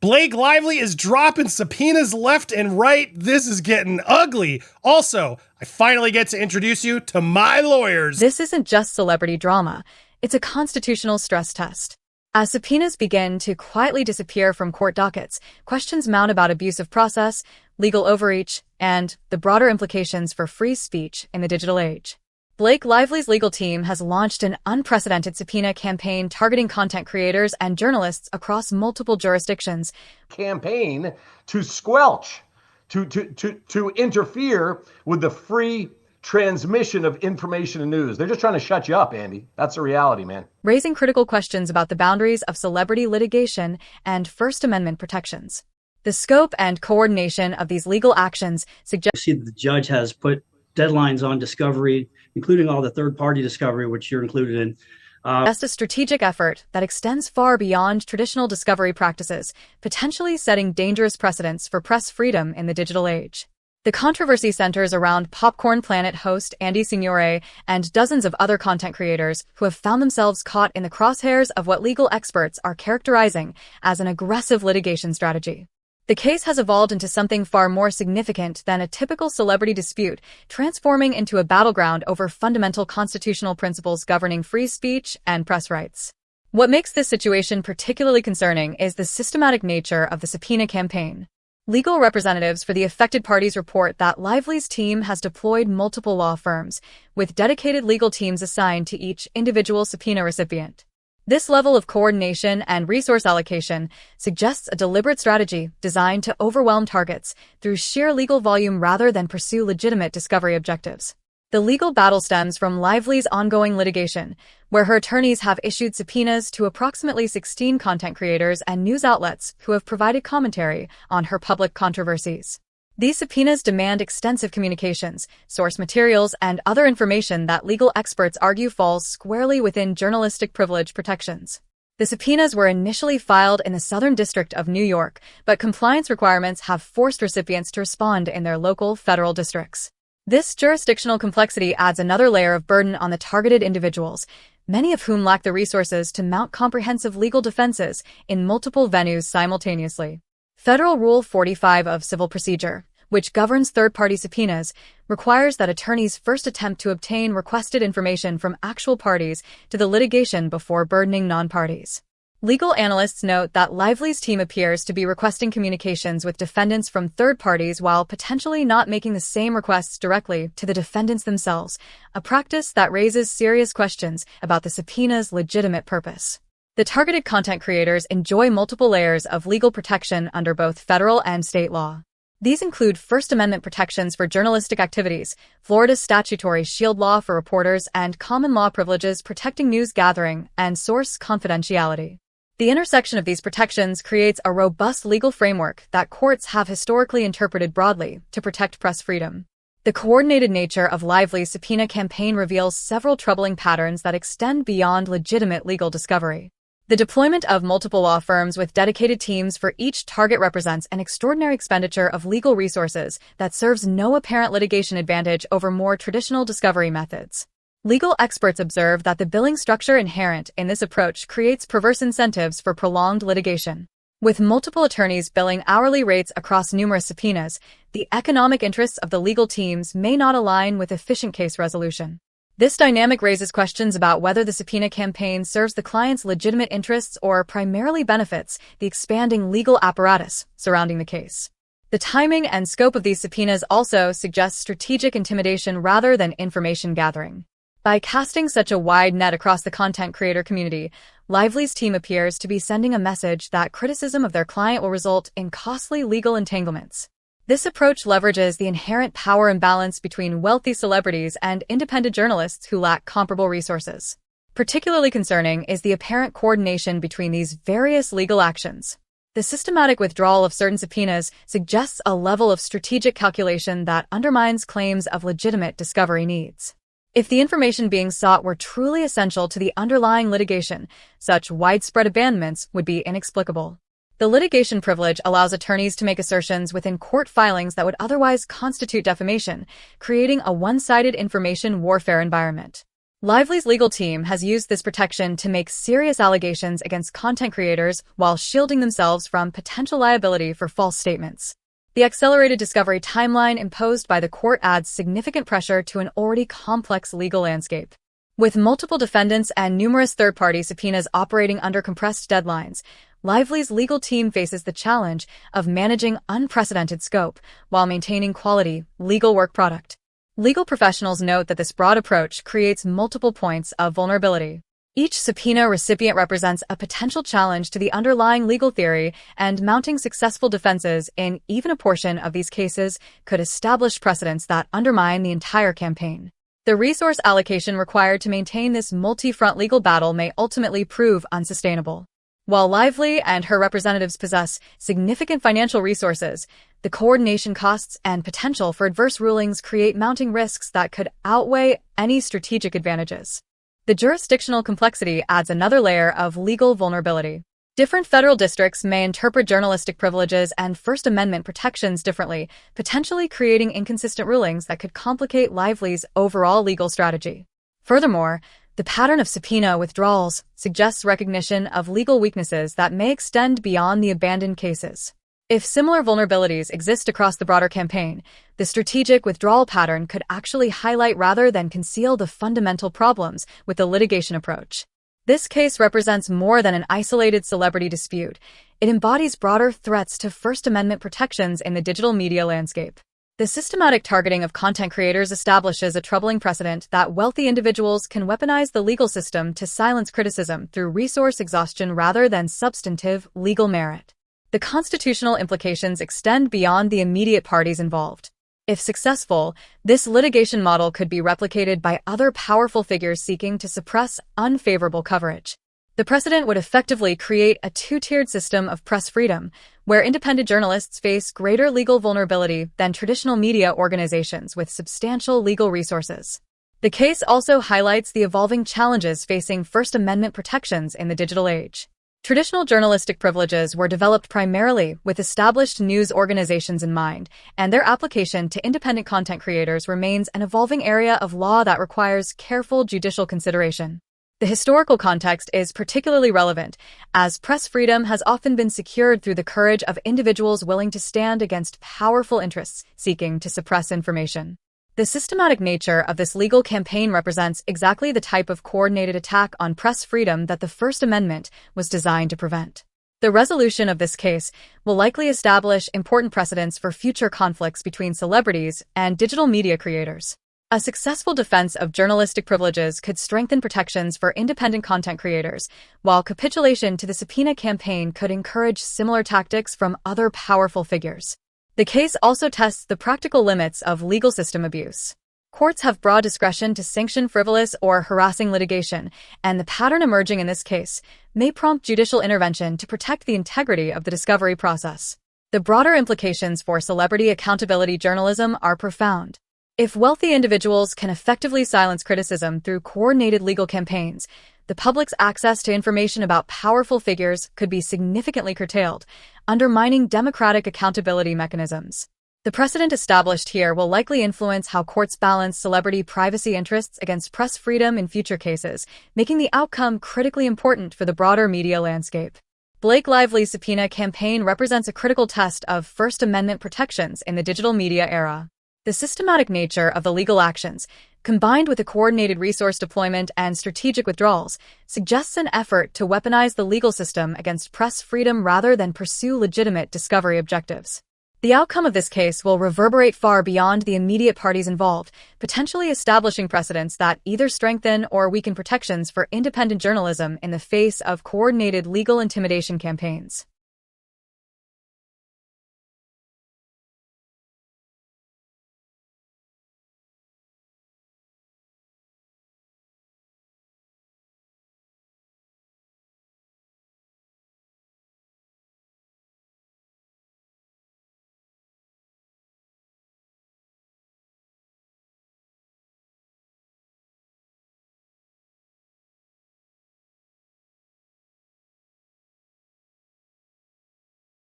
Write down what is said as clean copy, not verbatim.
Blake Lively is dropping subpoenas left and right. This is getting ugly. Also, I finally get to introduce you to my lawyers. This isn't just celebrity drama. It's a constitutional stress test. As subpoenas begin to quietly disappear from court dockets, questions mount about abuse of process, legal overreach, and the broader implications for free speech in the digital age. Blake Lively's legal team has launched an unprecedented subpoena campaign targeting content creators and journalists across multiple jurisdictions. Campaign to squelch, to interfere with the free transmission of information and news. They're just trying to shut you up, Andy. That's the reality, man. Raising critical questions about the boundaries of celebrity litigation and First Amendment protections. The scope and coordination of these legal actions suggest the judge has put deadlines on discovery, including all the third-party discovery, which you're included in. That's a strategic effort that extends far beyond traditional discovery practices, potentially setting dangerous precedents for press freedom in the digital age. The controversy centers around Popcorn Planet host Andy Signore and dozens of other content creators who have found themselves caught in the crosshairs of what legal experts are characterizing as an aggressive litigation strategy. The case has evolved into something far more significant than a typical celebrity dispute, transforming into a battleground over fundamental constitutional principles governing free speech and press rights. What makes this situation particularly concerning is the systematic nature of the subpoena campaign. Legal representatives for the affected parties report that Lively's team has deployed multiple law firms, with dedicated legal teams assigned to each individual subpoena recipient. This level of coordination and resource allocation suggests a deliberate strategy designed to overwhelm targets through sheer legal volume rather than pursue legitimate discovery objectives. The legal battle stems from Lively's ongoing litigation, where her attorneys have issued subpoenas to approximately 16 content creators and news outlets who have provided commentary on her public controversies. These subpoenas demand extensive communications, source materials, and other information that legal experts argue falls squarely within journalistic privilege protections. The subpoenas were initially filed in the Southern District of New York, but compliance requirements have forced recipients to respond in their local federal districts. This jurisdictional complexity adds another layer of burden on the targeted individuals, many of whom lack the resources to mount comprehensive legal defenses in multiple venues simultaneously. Federal Rule 45 of Civil Procedure, which governs third-party subpoenas, requires that attorneys first attempt to obtain requested information from actual parties to the litigation before burdening non-parties. Legal analysts note that Lively's team appears to be requesting communications with defendants from third parties while potentially not making the same requests directly to the defendants themselves, a practice that raises serious questions about the subpoena's legitimate purpose. The targeted content creators enjoy multiple layers of legal protection under both federal and state law. These include First Amendment protections for journalistic activities, Florida's statutory shield law for reporters, and common law privileges protecting news gathering and source confidentiality. The intersection of these protections creates a robust legal framework that courts have historically interpreted broadly to protect press freedom. The coordinated nature of Lively's subpoena campaign reveals several troubling patterns that extend beyond legitimate legal discovery. The deployment of multiple law firms with dedicated teams for each target represents an extraordinary expenditure of legal resources that serves no apparent litigation advantage over more traditional discovery methods. Legal experts observe that the billing structure inherent in this approach creates perverse incentives for prolonged litigation. With multiple attorneys billing hourly rates across numerous subpoenas, the economic interests of the legal teams may not align with efficient case resolution. This dynamic raises questions about whether the subpoena campaign serves the client's legitimate interests or primarily benefits the expanding legal apparatus surrounding the case. The timing and scope of these subpoenas also suggests strategic intimidation rather than information gathering. By casting such a wide net across the content creator community, Lively's team appears to be sending a message that criticism of their client will result in costly legal entanglements. This approach leverages the inherent power imbalance between wealthy celebrities and independent journalists who lack comparable resources. Particularly concerning is the apparent coordination between these various legal actions. The systematic withdrawal of certain subpoenas suggests a level of strategic calculation that undermines claims of legitimate discovery needs. If the information being sought were truly essential to the underlying litigation, such widespread abandonments would be inexplicable. The litigation privilege allows attorneys to make assertions within court filings that would otherwise constitute defamation, creating a one-sided information warfare environment. Lively's legal team has used this protection to make serious allegations against content creators while shielding themselves from potential liability for false statements. The accelerated discovery timeline imposed by the court adds significant pressure to an already complex legal landscape. With multiple defendants and numerous third-party subpoenas operating under compressed deadlines, Lively's legal team faces the challenge of managing unprecedented scope while maintaining quality legal work product. Legal professionals note that this broad approach creates multiple points of vulnerability. Each subpoena recipient represents a potential challenge to the underlying legal theory, and mounting successful defenses in even a portion of these cases could establish precedents that undermine the entire campaign. The resource allocation required to maintain this multi-front legal battle may ultimately prove unsustainable. While Lively and her representatives possess significant financial resources, the coordination costs and potential for adverse rulings create mounting risks that could outweigh any strategic advantages. The jurisdictional complexity adds another layer of legal vulnerability. Different federal districts may interpret journalistic privileges and First Amendment protections differently, potentially creating inconsistent rulings that could complicate Lively's overall legal strategy. Furthermore, the pattern of subpoena withdrawals suggests recognition of legal weaknesses that may extend beyond the abandoned cases. If similar vulnerabilities exist across the broader campaign, the strategic withdrawal pattern could actually highlight rather than conceal the fundamental problems with the litigation approach. This case represents more than an isolated celebrity dispute. It embodies broader threats to First Amendment protections in the digital media landscape. The systematic targeting of content creators establishes a troubling precedent that wealthy individuals can weaponize the legal system to silence criticism through resource exhaustion rather than substantive legal merit. The constitutional implications extend beyond the immediate parties involved. If successful, this litigation model could be replicated by other powerful figures seeking to suppress unfavorable coverage. The precedent would effectively create a two-tiered system of press freedom, where independent journalists face greater legal vulnerability than traditional media organizations with substantial legal resources. The case also highlights the evolving challenges facing First Amendment protections in the digital age. Traditional journalistic privileges were developed primarily with established news organizations in mind, and their application to independent content creators remains an evolving area of law that requires careful judicial consideration. The historical context is particularly relevant, as press freedom has often been secured through the courage of individuals willing to stand against powerful interests seeking to suppress information. The systematic nature of this legal campaign represents exactly the type of coordinated attack on press freedom that the First Amendment was designed to prevent. The resolution of this case will likely establish important precedents for future conflicts between celebrities and digital media creators. A successful defense of journalistic privileges could strengthen protections for independent content creators, while capitulation to the subpoena campaign could encourage similar tactics from other powerful figures. The case also tests the practical limits of legal system abuse. Courts have broad discretion to sanction frivolous or harassing litigation, and the pattern emerging in this case may prompt judicial intervention to protect the integrity of the discovery process. The broader implications for celebrity accountability journalism are profound. If wealthy individuals can effectively silence criticism through coordinated legal campaigns, the public's access to information about powerful figures could be significantly curtailed, undermining democratic accountability mechanisms. The precedent established here will likely influence how courts balance celebrity privacy interests against press freedom in future cases, making the outcome critically important for the broader media landscape. Blake Lively's subpoena campaign represents a critical test of First Amendment protections in the digital media era. The systematic nature of the legal actions, combined with a coordinated resource deployment and strategic withdrawals, suggests an effort to weaponize the legal system against press freedom rather than pursue legitimate discovery objectives. The outcome of this case will reverberate far beyond the immediate parties involved, potentially establishing precedents that either strengthen or weaken protections for independent journalism in the face of coordinated legal intimidation campaigns.